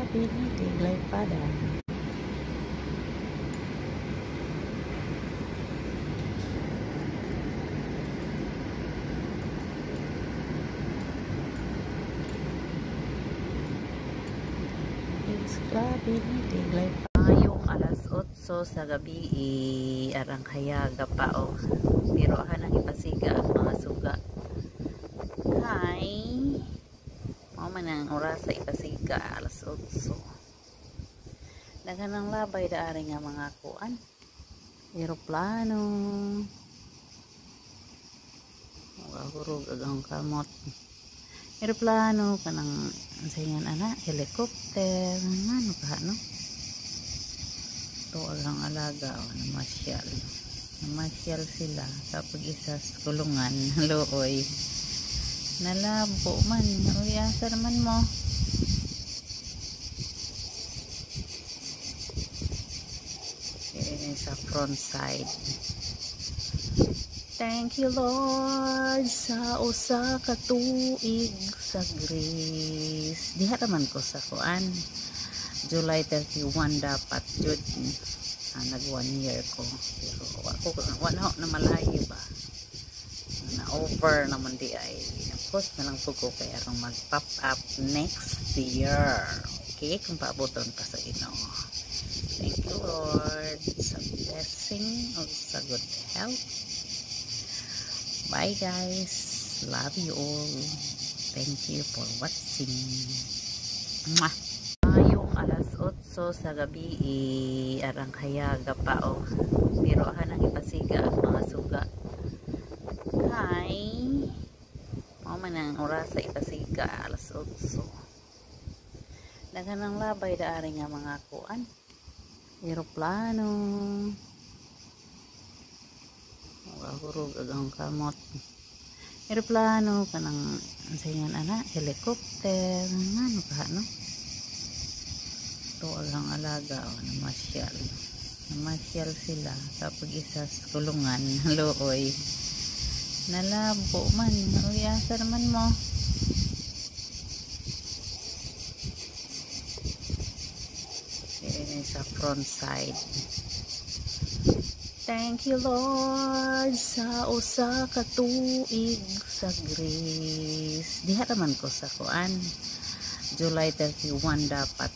Pinitiglay pada. Pinitiglay pada. Yung alas 8 sa gabi arang hayaga pa o birohan ang ipasiga ang mga suga. Hi! Man ang oras sa ipasiga alas 8. Dagan ng labay daari nga mga kuan, eroplano, hurog agang kamot, eroplano kanang sayan ana, helicopter ano ka no, to agang alaga o namasyal sila kapag isa sa kulungan. Looy nalabo man, uy asar man mo. Sa front side. Thank you Lord sa usa ka tuig sa grace. Diha naman ko sa kuan, July 31 dapat jud nag 1 year ko, pero ako wala na malayo ba na over naman di ay post na lang po ko kaya arong mag pop up next year. Okay, kung paaboton pa sa Ginoo. Thank you Lord sa blessing of sa good health. Bye guys, love you all, thank you for watching. Mwah! Yung alas 8 sa gabi arang hayaga pa o birohan ang ipasiga ang mga suga. Hi! Man ang oras sa ipasiga alas 8. Dagan ng labay daari nga mga kuan, eroplano, hurog agang kamot, eroplano kanang sayan ana, helicopter ano ka no, to agang alaga o namasyal sila kapag isa sa kulungan. Looy nalabo man, uy asar man mo. Sa front side. Thank you Lord sa usa ka tuig sa grace. Diha naman ko sa kuan, July 31 dapat